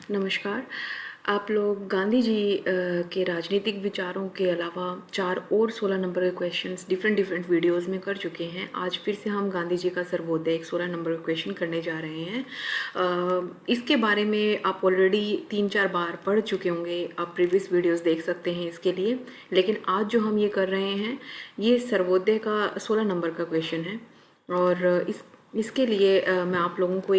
नमस्कार। आप लोग गांधी जी के राजनीतिक विचारों के अलावा 4 और 16 नंबर के क्वेश्चंस डिफरेंट वीडियोस में कर चुके हैं। आज फिर से हम गांधी जी का सर्वोदय एक 16 नंबर का क्वेश्चन करने जा रहे हैं। इसके बारे में आप ऑलरेडी 3-4 बार पढ़ चुके होंगे, आप प्रीवियस वीडियोस देख सकते हैं इसके लिए। लेकिन आज जो हम ये कर रहे हैं, ये सर्वोदय का 16 नंबर का क्वेश्चन है। और इसके लिए मैं आप लोगों को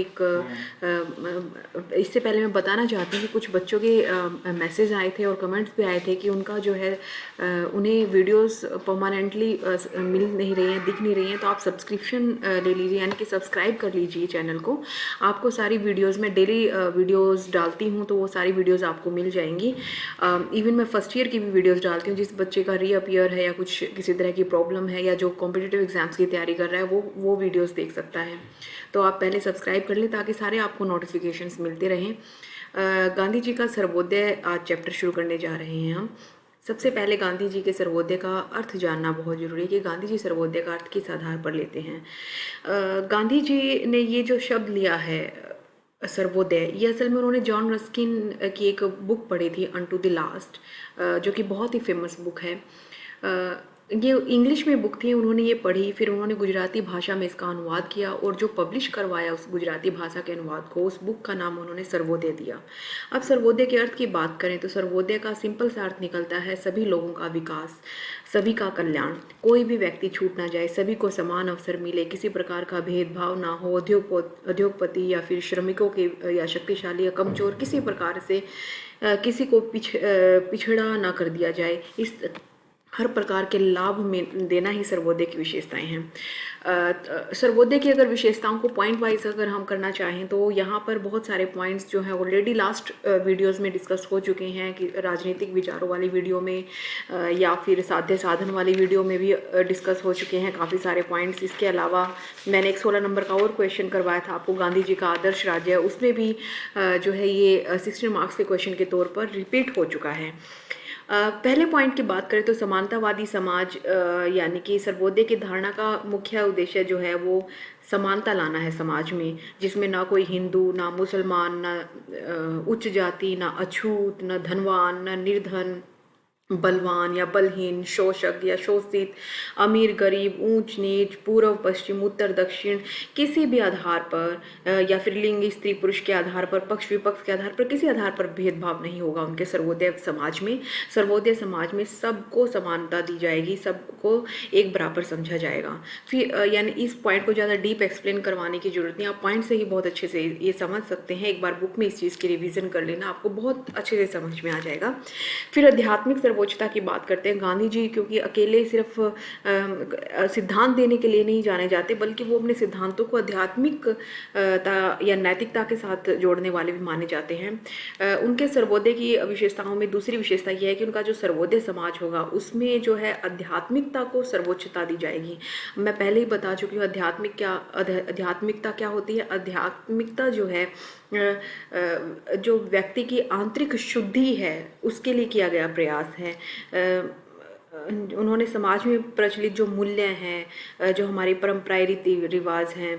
इससे पहले मैं बताना चाहती हूँ कि कुछ बच्चों के मैसेज आए थे और कमेंट्स भी आए थे कि उनका जो है उन्हें वीडियोस परमानेंटली मिल नहीं रही हैं, दिख नहीं रही हैं। तो आप सब्सक्रिप्शन ले लीजिए, यानी कि सब्सक्राइब कर लीजिए चैनल को। आपको सारी वीडियोस में डेली वीडियोस डालती हूँ, तो वो सारी वीडियोस आपको मिल जाएंगी। इवन मैं फर्स्ट ईयर की भी वीडियोस डालती हूँ। जिस बच्चे का रीअपियर है या कुछ किसी तरह की प्रॉब्लम है या जो कॉम्पिटिटिव एग्जाम्स की तैयारी कर रहा है, वो वीडियोस देख सकता है। तो आप पहले सब्सक्राइब कर लें ताकि सारे आपको नोटिफिकेशंस मिलते रहें। गांधी जी का सर्वोदय आज चैप्टर शुरू करने जा रहे हैं हम। सबसे पहले गांधी जी के सर्वोदय का अर्थ जानना बहुत ज़रूरी है कि गांधी जी सर्वोदय का अर्थ किस आधार पर लेते हैं। गांधी जी ने ये जो शब्द लिया है सर्वोदय, ये असल में उन्होंने जॉन रस्किन की एक बुक पढ़ी थी, अनटू द लास्ट, जो कि बहुत ही फेमस बुक है। ये इंग्लिश में बुक थी, उन्होंने ये पढ़ी, फिर उन्होंने गुजराती भाषा में इसका अनुवाद किया और जो पब्लिश करवाया उस गुजराती भाषा के अनुवाद को, उस बुक का नाम उन्होंने सर्वोदय दिया। अब सर्वोदय के अर्थ की बात करें तो सर्वोदय का सिंपल सा अर्थ निकलता है सभी लोगों का विकास, सभी का कल्याण, कोई भी व्यक्ति छूट ना जाए, सभी को समान अवसर मिले, किसी प्रकार का भेदभाव ना हो, उद्योगपति या फिर श्रमिकों के या शक्तिशाली या कमजोर किसी प्रकार से किसी को पिछड़ा ना कर दिया जाए। इस हर प्रकार के लाभ में देना ही सर्वोदय की विशेषताएं हैं। सर्वोदय की अगर विशेषताओं को पॉइंट वाइज अगर हम करना चाहें तो यहाँ पर बहुत सारे पॉइंट्स जो हैं ऑलरेडी लास्ट वीडियोस में डिस्कस हो चुके हैं कि राजनीतिक विचारों वाली वीडियो में या फिर साध्य साधन वाली वीडियो में भी डिस्कस हो चुके हैं काफ़ी सारे पॉइंट्स। इसके अलावा मैंने एक 16 नंबर का और क्वेश्चन करवाया था आपको, गांधी जी का आदर्श राज्य, उसमें भी जो है ये 16 मार्क्स के क्वेश्चन के तौर पर रिपीट हो चुका है। पहले पॉइंट की बात करें तो समानतावादी समाज, यानी कि सर्वोदय की धारणा का मुख्य उद्देश्य जो है वो समानता लाना है समाज में, जिसमें ना कोई हिंदू, ना मुसलमान, ना उच्च जाति, ना अछूत, ना धनवान, ना निर्धन, बलवान या बलहीन, शोषक या शोषित, अमीर गरीब, ऊंच नीच, पूर्व पश्चिम, उत्तर दक्षिण, किसी भी आधार पर या फिर लिंग स्त्री पुरुष के आधार पर, पक्ष विपक्ष के आधार पर, किसी आधार पर भेदभाव नहीं होगा उनके सर्वोदय समाज में। सर्वोदय समाज में सबको समानता दी जाएगी, सबको एक बराबर समझा जाएगा। फिर यानी इस पॉइंट को ज़्यादा डीप एक्सप्लेन करवाने की जरूरत नहीं, आप पॉइंट से ही बहुत अच्छे से ये समझ सकते हैं। एक बार बुक में इस चीज़ की रिविजन कर लेना, आपको बहुत अच्छे से समझ में आ जाएगा। फिर आध्यात्मिक सर्वोच्चता की बात करते हैं। गांधी जी क्योंकि अकेले सिर्फ सिद्धांत देने के लिए नहीं जाने जाते, बल्कि वो अपने सिद्धांतों को आध्यात्मिकता या नैतिकता के साथ जोड़ने वाले भी माने जाते हैं। उनके सर्वोदय की विशेषताओं में दूसरी विशेषता यह है कि उनका जो सर्वोदय समाज होगा उसमें जो है आध्यात्मिकता को सर्वोच्चता दी जाएगी। मैं पहले ही बता चुकी हूँ आध्यात्मिकता क्या होती है। आध्यात्मिकता जो है जो व्यक्ति की आंतरिक शुद्धि है उसके लिए किया गया प्रयास है। उन्होंने समाज में प्रचलित जो मूल्य हैं, जो हमारी परंपराएं रीति रिवाज हैं,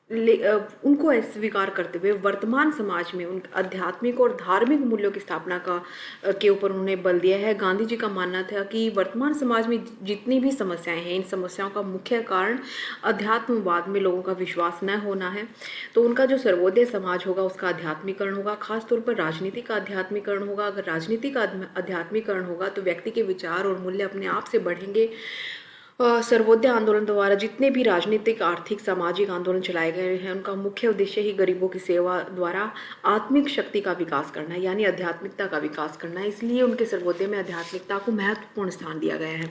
उनको स्वीकार करते हुए वर्तमान समाज में उन आध्यात्मिक और धार्मिक मूल्यों की स्थापना के ऊपर उन्होंने बल दिया है। गांधी जी का मानना था कि वर्तमान समाज में जितनी भी समस्याएं हैं, इन समस्याओं का मुख्य कारण अध्यात्मवाद में लोगों का विश्वास न होना है। तो उनका जो सर्वोदय समाज होगा उसका आध्यात्मिकरण होगा, खासतौर पर राजनीति का आध्यात्मिकरण होगा। अगर राजनीति का आध्यात्मिकरण होगा तो व्यक्ति के विचार और मूल्य अपने आप से बढ़ेंगे। सर्वोदय आंदोलन द्वारा जितने भी राजनीतिक, आर्थिक, सामाजिक आंदोलन चलाए गए हैं उनका मुख्य उद्देश्य ही गरीबों की सेवा द्वारा आत्मिक शक्ति का विकास करना है, यानी आध्यात्मिकता का विकास करना है। इसलिए उनके सर्वोदय में आध्यात्मिकता को महत्वपूर्ण स्थान दिया गया है।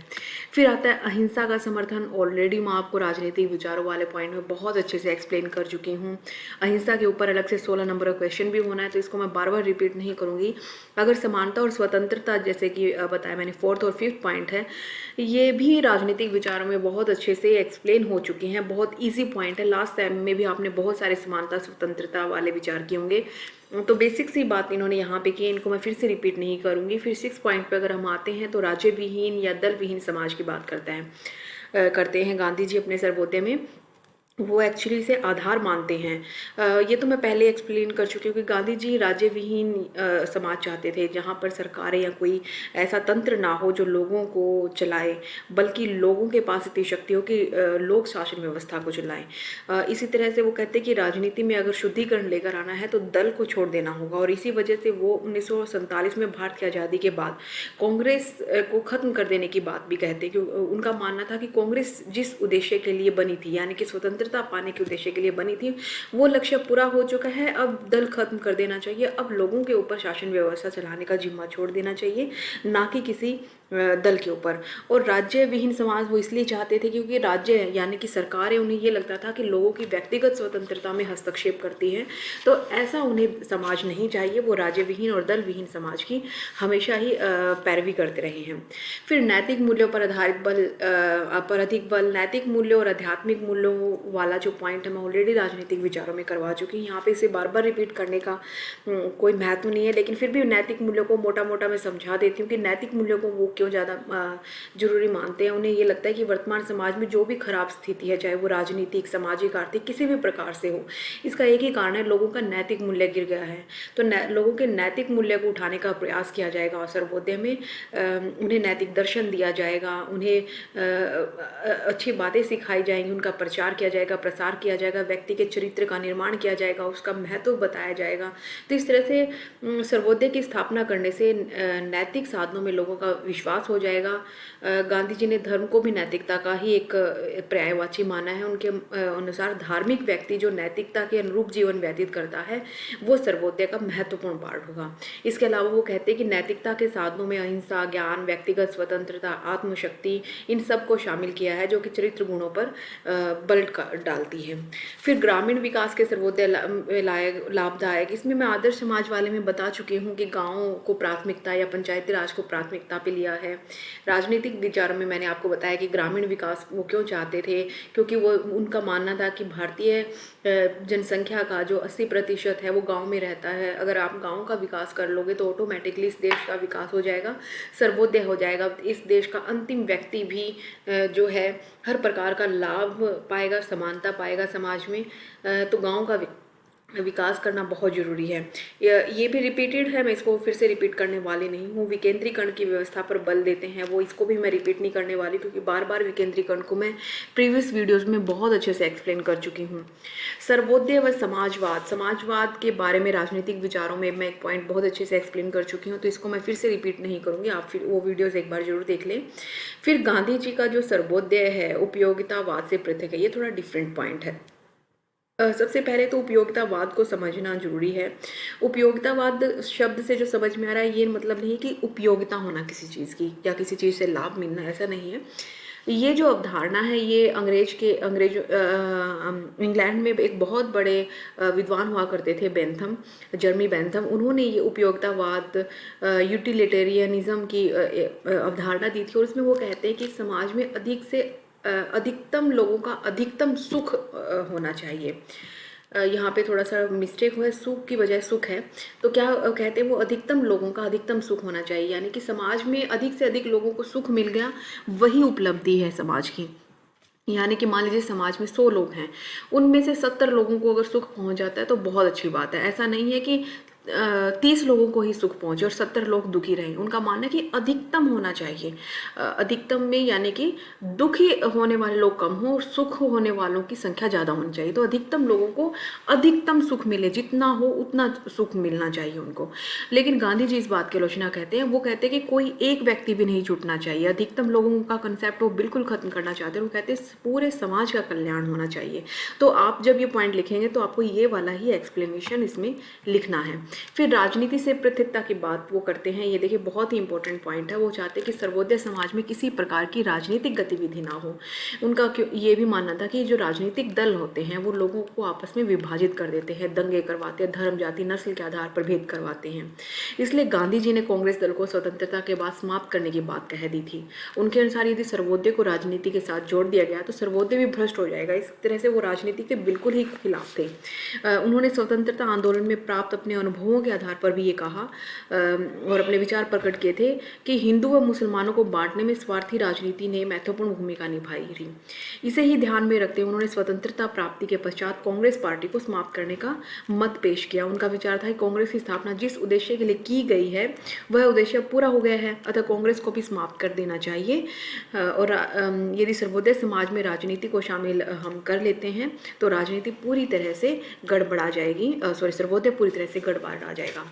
फिर आता है अहिंसा का समर्थन। ऑलरेडी मैं आपको राजनीतिक विचारों वाले पॉइंट में बहुत अच्छे से एक्सप्लेन कर चुकी हूँ। अहिंसा के ऊपर अलग से 16 नंबर का क्वेश्चन भी होना है, तो इसको मैं बार बार रिपीट नहीं करूँगी। अगर समानता और स्वतंत्रता, जैसे कि बताया मैंने, 4th और 5th पॉइंट है, ये भी राजनीतिक विचारों में बहुत अच्छे से एक्सप्लेन हो चुके हैं। बहुत इजी पॉइंट है, लास्ट टाइम में भी आपने बहुत सारे समानता स्वतंत्रता वाले विचार किए होंगे। तो बेसिक सी बात इन्होंने यहाँ पे की, इनको मैं फिर से रिपीट नहीं करूँगी। फिर 6 पॉइंट पे अगर हम आते हैं तो राज्य विहीन या दल विहीन समाज की बात करते हैं गांधी जी अपने सर्वोदय में। वो एक्चुअली से आधार मानते हैं। ये तो मैं पहले एक्सप्लेन कर चुकी हूँ कि गांधी जी राज्य विहीन समाज चाहते थे, जहाँ पर सरकारें या कोई ऐसा तंत्र ना हो जो लोगों को चलाए, बल्कि लोगों के पास इतनी शक्ति हो कि लोग शासन व्यवस्था को चलाएं। इसी तरह से वो कहते हैं कि राजनीति में अगर शुद्धिकरण लेकर आना है तो दल को छोड़ देना होगा, और इसी वजह से वो 1947 में भारत की आज़ादी के बाद कांग्रेस को खत्म कर देने की बात भी कहते हैं, क्योंकि उनका मानना था कि कांग्रेस जिस उद्देश्य के लिए बनी थी, यानी कि स्वतंत्रता पाने के उद्देश्य के लिए बनी थी, वो लक्ष्य पूरा हो चुका है। अब दल खत्म कर देना चाहिए, अब लोगों के ऊपर शासन व्यवस्था चलाने का जिम्मा छोड़ देना चाहिए, ना कि किसी दल के ऊपर। और राज्य विहीन समाज वो इसलिए चाहते थे क्योंकि राज्य यानी कि सरकारें, उन्हें ये लगता था कि लोगों की व्यक्तिगत स्वतंत्रता में हस्तक्षेप करती हैं, तो ऐसा उन्हें समाज नहीं चाहिए। वो राज्य विहीन और दल विहीन समाज की हमेशा ही पैरवी करते रहे हैं। फिर नैतिक मूल्यों पर आधारित बल पर अधिक बल, नैतिक मूल्यों और आध्यात्मिक मूल्यों वाला जो पॉइंट है मैं ऑलरेडी राजनीतिक विचारों में करवा चुकी हूँ, यहाँ पे इसे बार बार रिपीट करने का कोई महत्व नहीं है, लेकिन फिर भी नैतिक मूल्यों को मोटा मोटा मैं समझा देती हूँ कि नैतिक मूल्यों को वो क्यों ज़्यादा जरूरी मानते हैं। उन्हें ये लगता है कि वर्तमान समाज में जो भी खराब स्थिति है, चाहे वो राजनीतिक, सामाजिक, आर्थिक, किसी भी प्रकार से हो, इसका एक ही कारण है, लोगों का नैतिक मूल्य गिर गया है। तो लोगों के नैतिक मूल्य को उठाने का प्रयास किया जाएगा और सर्वोदय में उन्हें नैतिक दर्शन दिया जाएगा, उन्हें अच्छी बातें सिखाई जाएंगी, उनका प्रचार किया जाएगा, प्रसार किया जाएगा, व्यक्ति के चरित्र का निर्माण किया जाएगा, उसका महत्व बताया जाएगा। तो इस तरह से सर्वोदय की स्थापना करने से नैतिक साधनों में लोगों का विश्वास हो जाएगा। गांधी जी ने धर्म को भी नैतिकता का ही एक पर्यायवाची माना है। उनके अनुसार धार्मिक व्यक्ति जो नैतिकता के अनुरूप जीवन व्यतीत करता है वो सर्वोदय का महत्वपूर्ण पार्ट होगा। इसके अलावा वो कहते हैं कि नैतिकता के साधनों में अहिंसा, ज्ञान, व्यक्तिगत स्वतंत्रता, आत्मशक्ति, इन सब को शामिल किया है, जो कि चरित्र गुणों पर बल डालती है। फिर ग्रामीण विकास के सर्वोदय लाभदायक, इसमें मैं आदर्श समाज वाले में बता चुकी हूँ कि गाँव को प्राथमिकता या पंचायती राज को प्राथमिकता पे लिया है। राजनीतिक विचारों में मैंने आपको बताया कि ग्रामीण विकास वो क्यों चाहते थे, क्योंकि वो उनका मानना था कि भारतीय जनसंख्या का जो 80% है वो गांव में रहता है। अगर आप गांव का विकास कर लोगे तो ऑटोमेटिकली इस देश का विकास हो जाएगा, सर्वोदय हो जाएगा। इस देश का अंतिम व्यक्ति भी जो है हर प्रकार का लाभ पाएगा, समानता पाएगा समाज में। तो गांव का विकास करना बहुत ज़रूरी है। ये भी रिपीटेड है, मैं इसको फिर से रिपीट करने वाली नहीं हूँ। विकेंद्रीकरण की व्यवस्था पर बल देते हैं, वो इसको भी मैं रिपीट नहीं करने वाली, क्योंकि बार बार विकेंद्रीकरण को मैं प्रीवियस वीडियोस में बहुत अच्छे से एक्सप्लेन कर चुकी हूँ। सर्वोदय व समाजवाद, समाजवाद के बारे में राजनीतिक विचारों में मैं एक पॉइंट बहुत अच्छे से एक्सप्लेन कर चुकी हूँ, तो इसको मैं फिर से रिपीट नहीं करूँगी, आप फिर वो वीडियोज़ एक बार जरूर देख लें। फिर गांधी जी का जो सर्वोदय है उपयोगितावाद से पृथक है, ये थोड़ा डिफरेंट पॉइंट है। सबसे पहले तो उपयोगितावाद को समझना जरूरी है। उपयोगितावाद शब्द से जो समझ में आ रहा है, ये मतलब नहीं कि उपयोगिता होना किसी चीज़ की या किसी चीज़ से लाभ मिलना, ऐसा नहीं है। ये जो अवधारणा है ये इंग्लैंड में एक बहुत बड़े विद्वान हुआ करते थे, बेंथम, जर्मी बेंथम, उन्होंने ये उपयोगितावाद, यूटिलिटेरियनिज्म की अवधारणा दी थी। और इसमें वो कहते हैं कि समाज में अधिकतम लोगों का अधिकतम सुख होना चाहिए। यहाँ पे थोड़ा सा मिस्टेक हुआ है, सुख की बजाय सुख है। तो क्या कहते हैं वो, अधिकतम लोगों का अधिकतम सुख होना चाहिए, यानी कि समाज में अधिक से अधिक लोगों को सुख मिल गया, वही उपलब्धि है समाज की। यानी कि मान लीजिए समाज में 100 लोग हैं, उनमें से 70 लोगों को अगर सुख पहुंच जाता है तो बहुत अच्छी बात है। ऐसा नहीं है कि 30 लोगों को ही सुख पहुंचे और 70 लोग दुखी रहें। उनका मानना है कि अधिकतम होना चाहिए। अधिकतम में यानी कि दुखी होने वाले लोग कम हो और सुख होने वालों की संख्या ज़्यादा होनी चाहिए। तो अधिकतम लोगों को अधिकतम सुख मिले, जितना हो उतना सुख मिलना चाहिए उनको। लेकिन गांधी जी इस बात की आलोचना करते हैं, वो कहते हैं कि कोई एक व्यक्ति भी नहीं छूटना चाहिए। अधिकतम लोगों का कंसेप्ट वो बिल्कुल खत्म करना चाहते हैं। वो कहते हैं पूरे समाज का कल्याण होना चाहिए। तो आप जब ये पॉइंट लिखेंगे तो आपको ये वाला ही एक्सप्लेनेशन इसमें लिखना है। फिर राजनीति से पृथकता की बात वो करते हैं, ये देखिए बहुत ही इंपॉर्टेंट पॉइंट है। वो चाहते हैं कि सर्वोदय समाज में किसी प्रकार की राजनीतिक गतिविधि ना हो। उनका ये भी मानना था कि जो राजनीतिक दल होते हैं वो लोगों को आपस में विभाजित कर देते हैं, दंगे करवाते हैं, धर्म, जाति, नस्ल के आधार पर भेद करवाते हैं। इसलिए गांधी जी ने कांग्रेस दल को स्वतंत्रता के बाद समाप्त करने की बात कह दी थी। उनके अनुसार यदि सर्वोदय को राजनीति के साथ जोड़ दिया गया तो सर्वोदय भी भ्रष्ट हो जाएगा। इस तरह से वो राजनीति के बिल्कुल ही खिलाफ थे। उन्होंने स्वतंत्रता आंदोलन में प्राप्त अपने अनुभव अनुभवों के आधार पर भी ये कहा और अपने विचार प्रकट किए थे कि हिंदू व मुसलमानों को बांटने में स्वार्थी राजनीति ने महत्वपूर्ण भूमिका निभाई थी। इसे ही ध्यान में रखते हुए उन्होंने स्वतंत्रता प्राप्ति के पश्चात कांग्रेस पार्टी को समाप्त करने का मत पेश किया। उनका विचार था कि कांग्रेस की स्थापना जिस उद्देश्य के लिए की गई है वह उद्देश्य पूरा हो गया है, अतः कांग्रेस को भी समाप्त कर देना चाहिए। और यदि सर्वोदय समाज में राजनीति को शामिल हम कर लेते हैं तो राजनीति पूरी तरह से गड़बड़ा जाएगी, सर्वोदय पूरी तरह से गड़बड़ा जाएगा।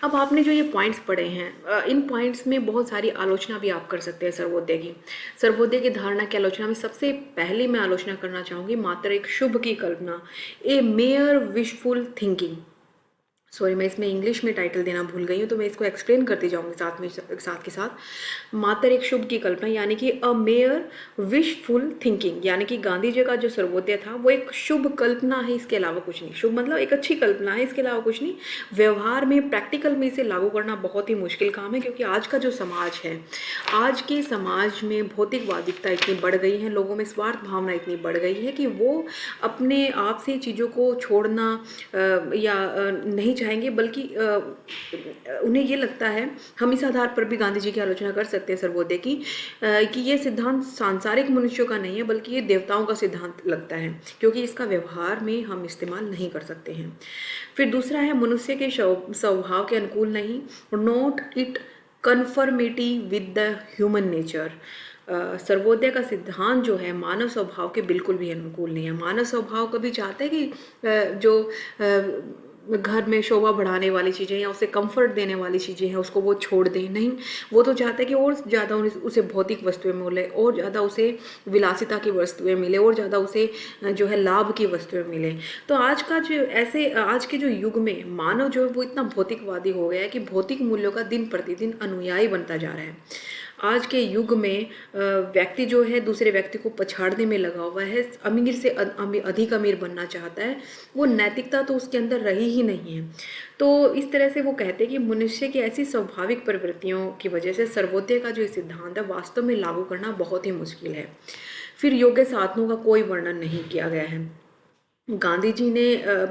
अब आपने जो ये पॉइंट्स पढ़े हैं, इन पॉइंट्स में बहुत सारी आलोचना भी आप कर सकते हैं सर्वोदय की। सर्वोदय की धारणा की आलोचना में सबसे पहले मैं आलोचना करना चाहूँगी मात्र एक शुभ की कल्पना, ए मेयर विशफुल थिंकिंग। सॉरी, मैं इसमें इंग्लिश में टाइटल देना भूल गई हूँ, तो मैं इसको एक्सप्लेन करती जाऊँगी साथ के साथ। मात्र एक शुभ की कल्पना यानी कि अ मेयर विशफुल थिंकिंग, यानी कि गांधी जी का जो सर्वोदय था वो एक शुभ कल्पना है, इसके अलावा कुछ नहीं। शुभ मतलब एक अच्छी कल्पना है, इसके अलावा कुछ नहीं। व्यवहार में, प्रैक्टिकल में इसे लागू करना बहुत ही मुश्किल काम है, क्योंकि आज का जो समाज है, आज के समाज में भौतिकवादिकता इतनी बढ़ गई है, लोगों में स्वार्थ भावना इतनी बढ़ गई है कि वो अपने आप से चीज़ों को छोड़ना या नहीं चाहेंगे, बल्कि उन्हें ये लगता है, हम इस आधार पर भी गांधी जी की आलोचना कर सकते हैं सर्वोदय की, कि ये सिद्धांत सांसारिक मनुष्यों का नहीं है बल्कि ये देवताओं का सिद्धांत लगता है, क्योंकि इसका व्यवहार में हम इस्तेमाल नहीं कर सकते हैं। फिर दूसरा है मनुष्य के स्वभाव के अनुकूल नहीं, not it conformity with the human nature. Sarvodaya का सिद्धांत जो है मानव स्वभाव के बिल्कुल भी अनुकूल नहीं है। मानव स्वभाव कभी चाहता है कि जो घर में शोभा बढ़ाने वाली चीज़ें या उसे कंफर्ट देने वाली चीज़ें हैं उसको वो छोड़ दें, नहीं। वो तो चाहता है कि और ज़्यादा उसे भौतिक वस्तुएं मिले, और ज़्यादा उसे विलासिता की वस्तुएं मिले, और ज़्यादा उसे जो है लाभ की वस्तुएं मिले। तो आज के जो युग में मानव जो है वो इतना भौतिकवादी हो गया है कि भौतिक मूल्यों का दिन प्रतिदिन अनुयायी बनता जा रहा है। आज के युग में व्यक्ति जो है दूसरे व्यक्ति को पछाड़ने में लगा हुआ है, अमीर से अधिक अमीर बनना चाहता है, वो नैतिकता तो उसके अंदर रही ही नहीं है। तो इस तरह से वो कहते हैं कि मनुष्य की ऐसी स्वाभाविक प्रवृत्तियों की वजह से सर्वोदय का जो सिद्धांत है वास्तव में लागू करना बहुत ही मुश्किल है। फिर योग्य साधनों का कोई वर्णन नहीं किया गया है। गांधी जी ने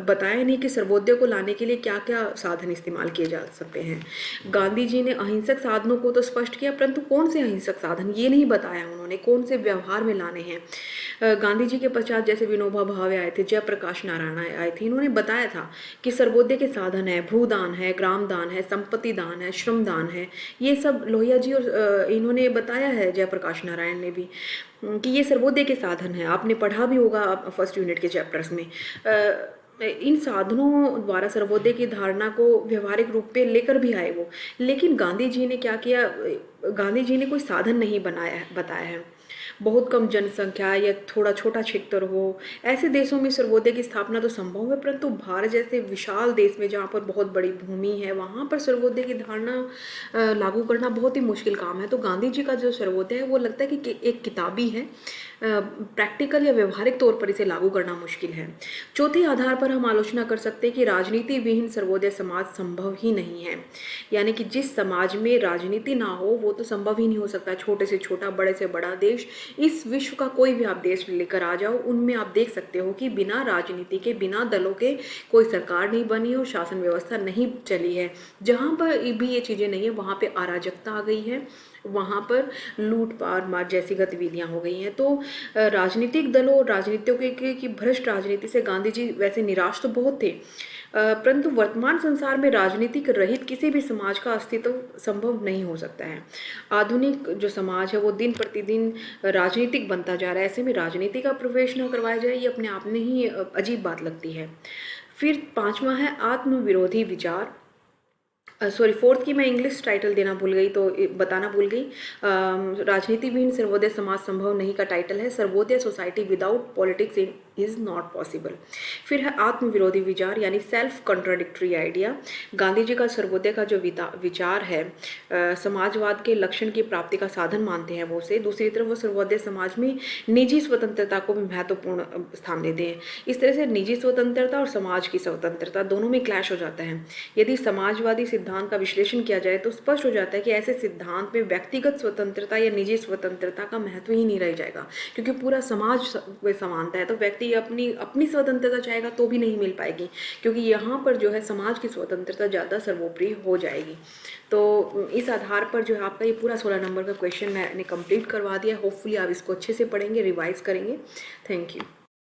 बताया नहीं कि सर्वोदय को लाने के लिए क्या क्या साधन इस्तेमाल किए जा सकते हैं। गांधी जी ने अहिंसक साधनों को तो स्पष्ट किया, परंतु कौन से अहिंसक साधन ये नहीं बताया उन्होंने, कौन से व्यवहार में लाने हैं। गांधी जी के पश्चात जैसे विनोबा भावे आए थे, जयप्रकाश नारायण आए थे, इन्होंने बताया था कि सर्वोदय के साधन है भूदान है, ग्राम दान है, संपत्ति दान है, श्रम दान है। ये सब लोहिया जी और इन्होंने बताया है, जयप्रकाश नारायण ने भी, कि ये सर्वोदय के साधन है। आपने पढ़ा भी होगा फर्स्ट यूनिट के चैप्टर्स में। इन साधनों द्वारा सर्वोदय की धारणा को व्यवहारिक रूप पे लेकर भी आए वो, लेकिन गांधी जी ने क्या किया, गांधी जी ने कोई साधन नहीं बताया है। बहुत कम जनसंख्या या थोड़ा छोटा क्षेत्र हो, ऐसे देशों में सर्वोदय की स्थापना तो संभव है, परंतु भारत जैसे विशाल देश में जहाँ पर बहुत बड़ी भूमि है वहाँ पर सर्वोदय की धारणा लागू करना बहुत ही मुश्किल काम है। तो गांधी जी का जो सर्वोदय है वो लगता है कि एक किताबी है, प्रैक्टिकल या व्यवहारिक तौर पर इसे लागू करना मुश्किल है। चौथे आधार पर हम आलोचना कर सकते हैं कि राजनीति विहीन सर्वोदय समाज संभव ही नहीं है, यानी कि जिस समाज में राजनीति ना हो वो तो संभव ही नहीं हो सकता। छोटे से छोटा, बड़े से बड़ा देश, इस विश्व का कोई भी आप देश लेकर आ जाओ, उनमें आप देख सकते हो कि बिना राजनीति के, बिना दलों के कोई सरकार नहीं बनी और शासन व्यवस्था नहीं चली है। जहाँ पर भी ये चीज़ें नहीं है वहाँ पे अराजकता आ गई है, वहाँ पर लूट मार जैसी गतिविधियाँ हो गई हैं। तो राजनीतिक दलों, राजनीतियों की भ्रष्ट राजनीति से गांधी जी वैसे निराश तो बहुत थे, परंतु वर्तमान संसार में राजनीतिक रहित किसी भी समाज का अस्तित्व संभव नहीं हो सकता है। आधुनिक जो समाज है वो दिन प्रतिदिन राजनीतिक बनता जा रहा है, ऐसे में राजनीति का प्रवेश न करवाया जाए ये अपने आप में ही अजीब बात लगती है। फिर पांचवा है आत्मविरोधी विचार। फोर्थ की मैं इंग्लिश टाइटल देना भूल गई, तो बताना भूल गई। राजनीति विहीन सर्वोदय समाज संभव नहीं का टाइटल है Sarvodaya society without politics is not possible. फिर है आत्मविरोधी विचार यानी self contradictory idea. Gandhi ji का सर्वोदय का जो विचार है समाजवाद के लक्षण की प्राप्ति का साधन मानते हैं वो उसे। दूसरी तरफ वो सर्वोदय समाज में निजी स्वतंत्रता को भी महत्वपूर्ण स्थान देते हैं। इस तरह से निजी स्वतंत्रता और समाज की स्वतंत्रता दोनों में क्लैश हो जाता है। यदि समाजवादी सिद्धांत का विश्लेषण किया जाए तो स्पष्ट हो जाता है कि ऐसे सिद्धांत में व्यक्तिगत स्वतंत्रता या निजी स्वतंत्रता का महत्व ही नहीं रह जाएगा, क्योंकि पूरा समाज में समानता है, तो व्यक्तिगत व्यक्ति अपनी अपनी स्वतंत्रता चाहेगा तो भी नहीं मिल पाएगी, क्योंकि यहाँ पर जो है समाज की स्वतंत्रता ज़्यादा सर्वोपरि हो जाएगी। तो इस आधार पर जो है आपका ये पूरा 16 नंबर का क्वेश्चन मैंने कंप्लीट करवा दिया। होपफुली आप इसको अच्छे से पढ़ेंगे, रिवाइज करेंगे। Thank you.